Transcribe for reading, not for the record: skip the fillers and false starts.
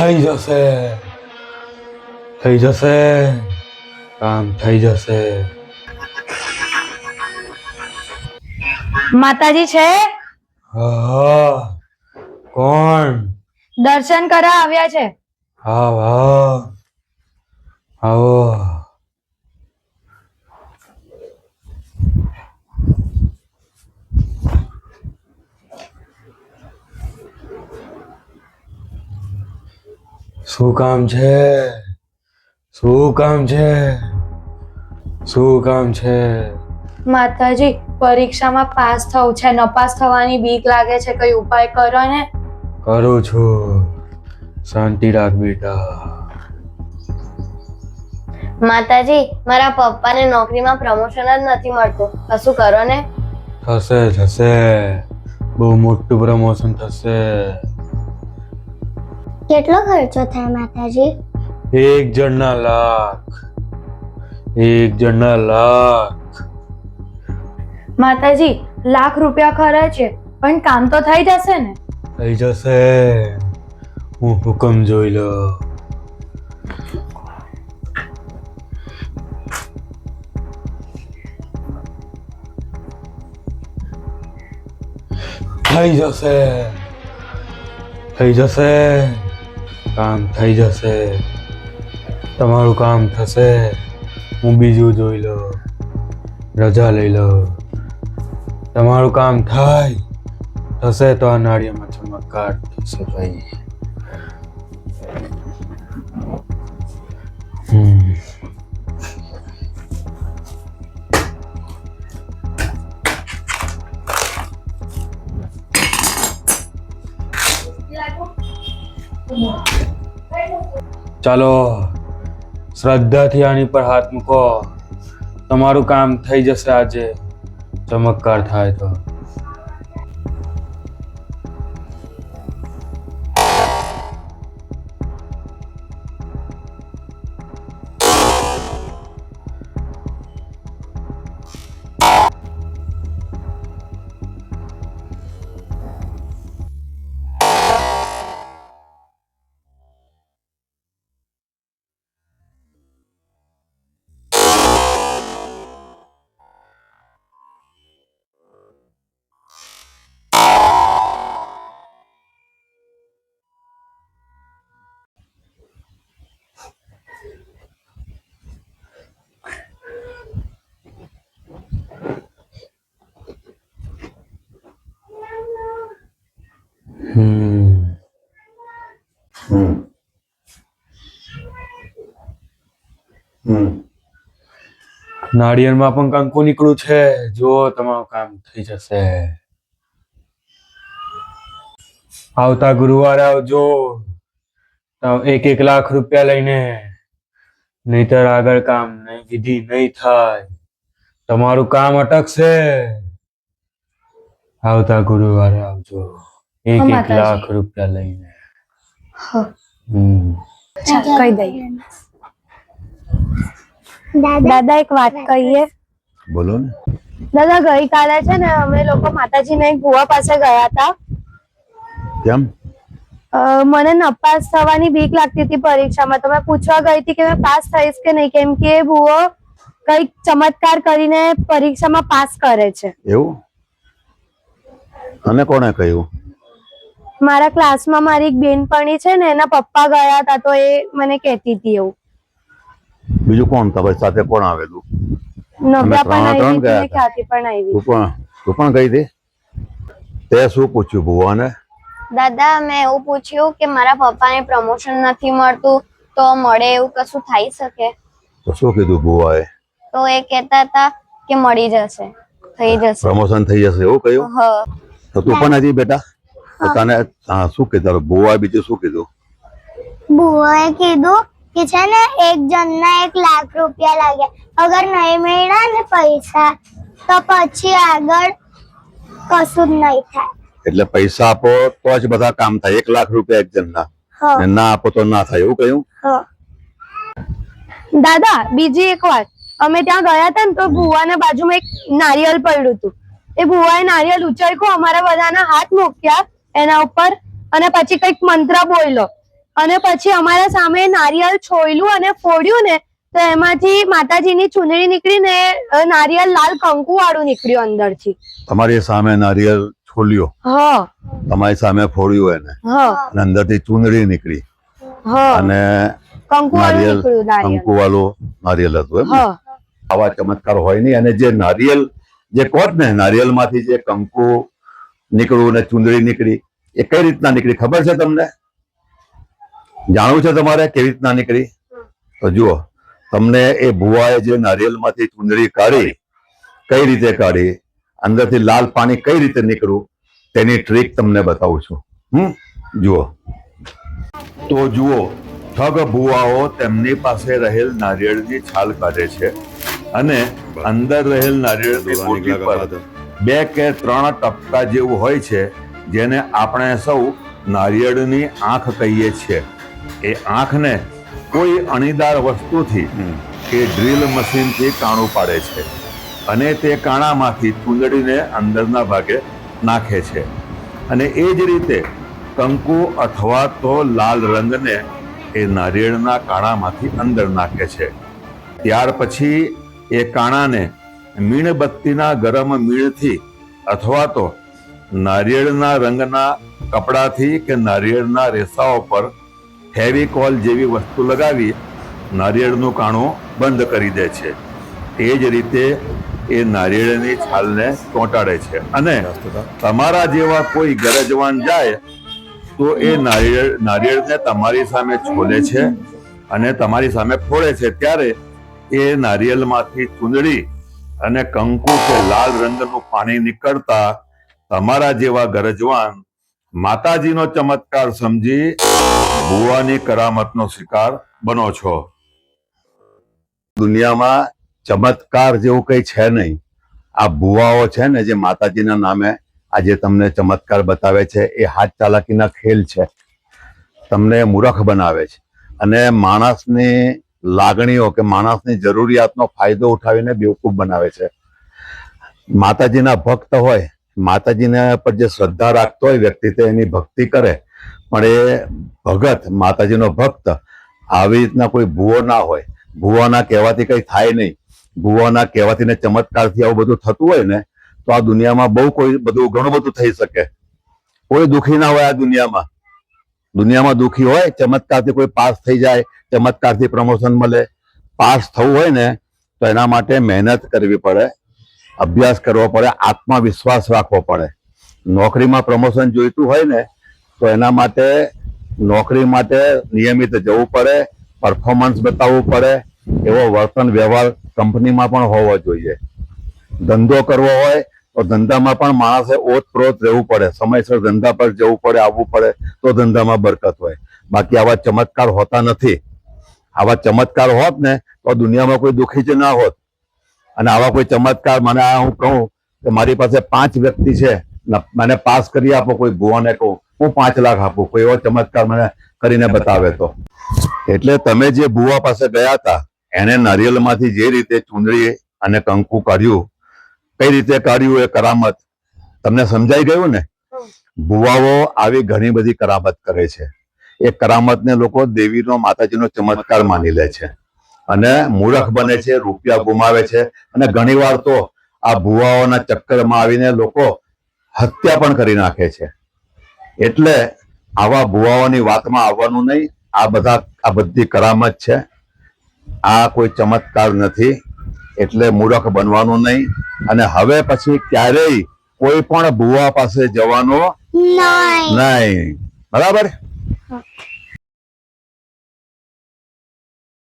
થઈ જશે, થઈ જશે, કામ થઈ જશે. માતાજી છે? હા, કોણ? દર્શન કરવા આવ્યા છે. હા હા, આવો. શું કામ છે? શું કામ છે? શું કામ છે? માતાજી, પરીક્ષામાં પાસ થવું છે, નપાસ થવાની બીક લાગે છે, કઈ ઉપાય કરો ને. કરું છું, શાંતિ રાખ બેટા. માતાજી, મારા પપ્પાને નોકરીમાં પ્રમોશન જ નથી મળતું, કશું કરો ને. થશે થશે, બહુ મોટું પ્રમોશન થશે. કેટલો ખર્ચો થાય માતાજી? એક જણના લાખ, એક જણના લાખ. માતાજી, લાખ રૂપિયા ખર્ચે પણ કામ તો થઈ જશે ને? થઈ જશે, હું હુકમ જોઈ લો. થઈ જશે, થઈ જશે, કામ થઈ જશે. તમારું કામ થશે, હું બીજું જોઈ લો, રજા લઈ લો. તમારું કામ થાય થશે તો આ નાળિયેરમાં ચમત્કાર થશે ભાઈ. ચાલો, શ્રદ્ધાથી આની પર હાથ મૂકો. તમારું કામ થઈ જશે આજે, ચમત્કાર થાય તો. નાળિયેરમાં પણ કંકુ નીકળ્યું છે, જો તમારું કામ થઈ જશે. આવતા ગુરુવારે આવજો, 1 લાખ રૂપિયા લઈને. નહીતર આગળ કામ નહીં, વિધિ નહીં થાય, તમારું કામ અટકશે. આવતા ગુરુવારે આવજો, 1 લાખ રૂપિયા લઈને. કહી દઈએ. દાદા, એક વાત કહીએ? બોલો ને. દાદા, ગઈકાલે છે ને અમે લોકો માતાજીના એક ભુવા પાસે ગયા હતા. કેમ? મને નપાસ થવાની બીક લાગતી હતી પરીક્ષામાં, તો મેં પૂછવા ગઈ હતી કે મેં પાસ થઈશ કે નહીં, કેમ કે એ ભુવો કઈક ચમત્કાર કરીને પરીક્ષામાં પાસ કરે છે. એવું? અને કોણે કહ્યું? મારા ક્લાસમાં મારી એક બેનપણી છે ને, એના પપ્પા ગયા હતા, તો એ મને કહેતી હતી એવું. બીજું કોણ તમારી સાથે કોણ આવેલું? નવ્યા પણ આવી ત્રણ હતી ગયા ને ખ્યાતિ પણ આવી. તું પણ ગઈ હતી? તે શું પૂછ્યું ભુવાને? દાદા, મેં એવું પૂછ્યું કે મારા પપ્પાને પ્રમોશન નથી મળતું, તો મળે એવું કશું થઈ શકે? તો શું કીધું ભુવાએ? તો એ કહેતા હતા કે મળી જશે, થઈ જશે. પ્રમોશન થઈ જશે એવું કહ્યું? હા. તો તું પણ હજી બેટા, તને શું કીધું ભુવાએ? બીજું શું કીધું? બુઆએ કીધું કે છે ને એક જણના 1 લાખ રૂપિયા લાગ્યા, અગર નહીં મળ્યા ને પૈસા તો પછી આગળ કશું જ નહીં થાય. એટલે પૈસા આપો તો જ બધા કામ થાય. 1 લાખ રૂપિયા એક જણના, ને ના આપો તો ના થાય એવું કહ્યું? દાદા, બીજી એક વાત, અમે ત્યાં ગયા હતા ને તો ભુવાના બાજુમાં એક નારિયેલ પડ્યું હતું. એ ભુવાએ નારિયેલ ઉંચક્યું, અમારા બધાના હાથ મૂક્યા એના ઉપર, અને પછી કઈક મંત્ર બોલ્યો. અને પછી અમારા સામે નારિયેળ છોયલું અને ફોડ્યું ને તો એમાંથી માતાજીની ચુંદડી નીકળીને નારિયેળ લાલ કંકુ વાળું નીકળ્યું અંદરથી. તમારી સામે નારિયેળ છોલ્યો, હા તમારી સામે ફોડ્યું એને, હા અને અંદરથી ચુંદડી નીકળી હા અને કંકુ વાળું નારિયેળ નીકળ્યું નારિયેળ. કંકુ વાળું નારિયેળ હતું એમ ને? હા આવા ચમત્કાર હોય નહીં. અને જે નારિયેળ જે કોટ ને નારિયેળ માંથી જે કંકુ નીકળ્યું ને ચુંદડી નીકળી એ કઈ રીતના નીકળી ખબર છે તમને? જાણવું છે તમારે કેવી રીતના નીકળી? તો જુઓ, તમને એ ભુવાએ જે નારિયેળ માંથી ચુંદડી કાઢી, કઈ રીતે કાઢી, અંદરથી લાલ પાણી કઈ રીતે નીકળ્યું તેની ટ્રીક તમને બતાવું છું. જુઓ તો જુઓ, ઠગ ભુવાઓ તેમની પાસે રહેલ નારિયેળની છાલ કાઢે છે અને અંદર રહેલ નારિયેળની પોટલી પર 2 કે 3 ટપકા જેવું હોય છે, જેને આપણે સૌ નારિયેળની આંખ કહીએ છીએ. એ આંખને કોઈ અણીદાર વસ્તુથી કે ડ્રીલ મશીનથી કાણું પાડે છે અને તે કાણામાંથી ચૂંદડીને અંદરના ભાગે નાખે છે. અને એ જ રીતે કંકુ અથવા તો લાલ રંગને એ નારિયેળના કાણામાંથી અંદર નાખે છે. ત્યાર પછી એ કાણાને મીણબત્તીના ગરમ મીણથી અથવા તો નારિયેળના રંગના કપડાથી કે નારિયેળના રેસાઓ પર ફેવિકોલ જેવી વસ્તુ લગાવી નારિયેળનું કાણું બંધ કરી દે છે. એ જ રીતે એ નારિયેળની છાલને ચોંટાડે છે અને તમારા જેવા કોઈ ગરજવાન જાય તો એ નારિયેળને તમારી સામે છોલે છે અને તમારી સામે ફોડે છે. ત્યારે એ નારિયેળમાંથી ચૂંદડી અને કંકુ કે લાલ રંગનું પાણી નીકળતા તમારા જેવા ગરજવાન માતાજીનો ચમત્કાર સમજી ભુવાની કરામતનો શિકાર બનો છો. દુનિયામાં ચમત્કાર જેવું કઈ છે નહીં. આ ભુવાઓ છે ને જે માતાજીના નામે આજે તમને ચમત્કાર બતાવે છે એ હાથ ચાલાકીના ખેલ છે. તમને મૂર્ખ બનાવે છે અને માણસની લાગણીઓ કે માણસની જરૂરિયાતનો ફાયદો ઉઠાવીને બેવકૂફ બનાવે છે. માતાજીના ભક્ત હોય, માતાજીના પર જે શ્રદ્ધા રાખતો હોય વ્યક્તિ તે એની ભક્તિ કરે, પણ એ ભગત માતાજીનો ભક્ત આવી રીતના કોઈ ભૂવો ના હોય. ભુવાના કહેવાથી કઈ થાય નહીં. ભુવાના કહેવાથી ને ચમત્કારથી આવું બધું થતું હોય ને તો આ દુનિયામાં બહુ કોઈ બધું ઘણું બધું થઈ શકે. કોઈ દુઃખી ના હોય આ દુનિયામાં. દુનિયામાં દુઃખી હોય ચમત્કારથી કોઈ પાસ થઈ જાય, ચમત્કારથી પ્રમોશન મળે. પાસ થવું હોય ને તો એના માટે મહેનત કરવી પડે, અભ્યાસ કરવો પડે, આત્મવિશ્વાસ રાખવો પડે. નોકરીમાં પ્રમોશન જોઈતું હોય ને તો એના માટે નોકરી માટે નિયમિત જવું પડે, પરફોર્મન્સ બતાવવું પડે, એવો વર્તન વ્યવહાર કંપનીમાં પણ હોવો જોઈએ. ધંધો કરવો હોય તો ધંધામાં પણ માણસે ઓતપ્રોત રહેવું પડે, સમયસર ધંધા પર જવું પડે, આવવું પડે તો ધંધામાં બરકત હોય. બાકી આવા ચમત્કાર હોતા નથી. આવા ચમત્કાર હોત ને તો દુનિયામાં કોઈ દુઃખી જ ના હોત. અને આવા કોઈ ચમત્કાર મને હું કહું કે મારી પાસે 5 વ્યક્તિ છે, મને પાસ કરી આપો, કોઈ ભુવાને કહું હું 5 લાખ આપું, કોઈ એવો ચમત્કાર મને કરીને બતાવે તો. એટલે તમે જે ભુવા પાસે ગયા હતા એને નારિયેળમાંથી જે રીતે ચૂંદડી અને કંકુ કાઢ્યું, કઈ રીતે કાઢ્યું એ કરામત તમને સમજાઈ ગયું ને? ભુવાઓ આવી ઘણી બધી કરામત કરે છે. એ કરામતને લોકો દેવીનો માતાજીનો ચમત્કાર માની લે છે અને મૂર્ખ બને છે, રૂપિયા ગુમાવે છે અને ઘણીવાર તો આ ભુવાઓના ચક્કરમાં આવીને લોકો હત્યા પણ કરી નાખે છે. એટલે આવા ભુવાઓની વાતમાં આવવાનું નહીં. આ બધી કરામત છે, આ કોઈ ચમત્કાર નથી. એટલે મૂર્ખ બનવાનું નહીં. અને હવે પછી ક્યારેય કોઈ પણ ભુવા પાસે જવાનો નહીં. બરાબર?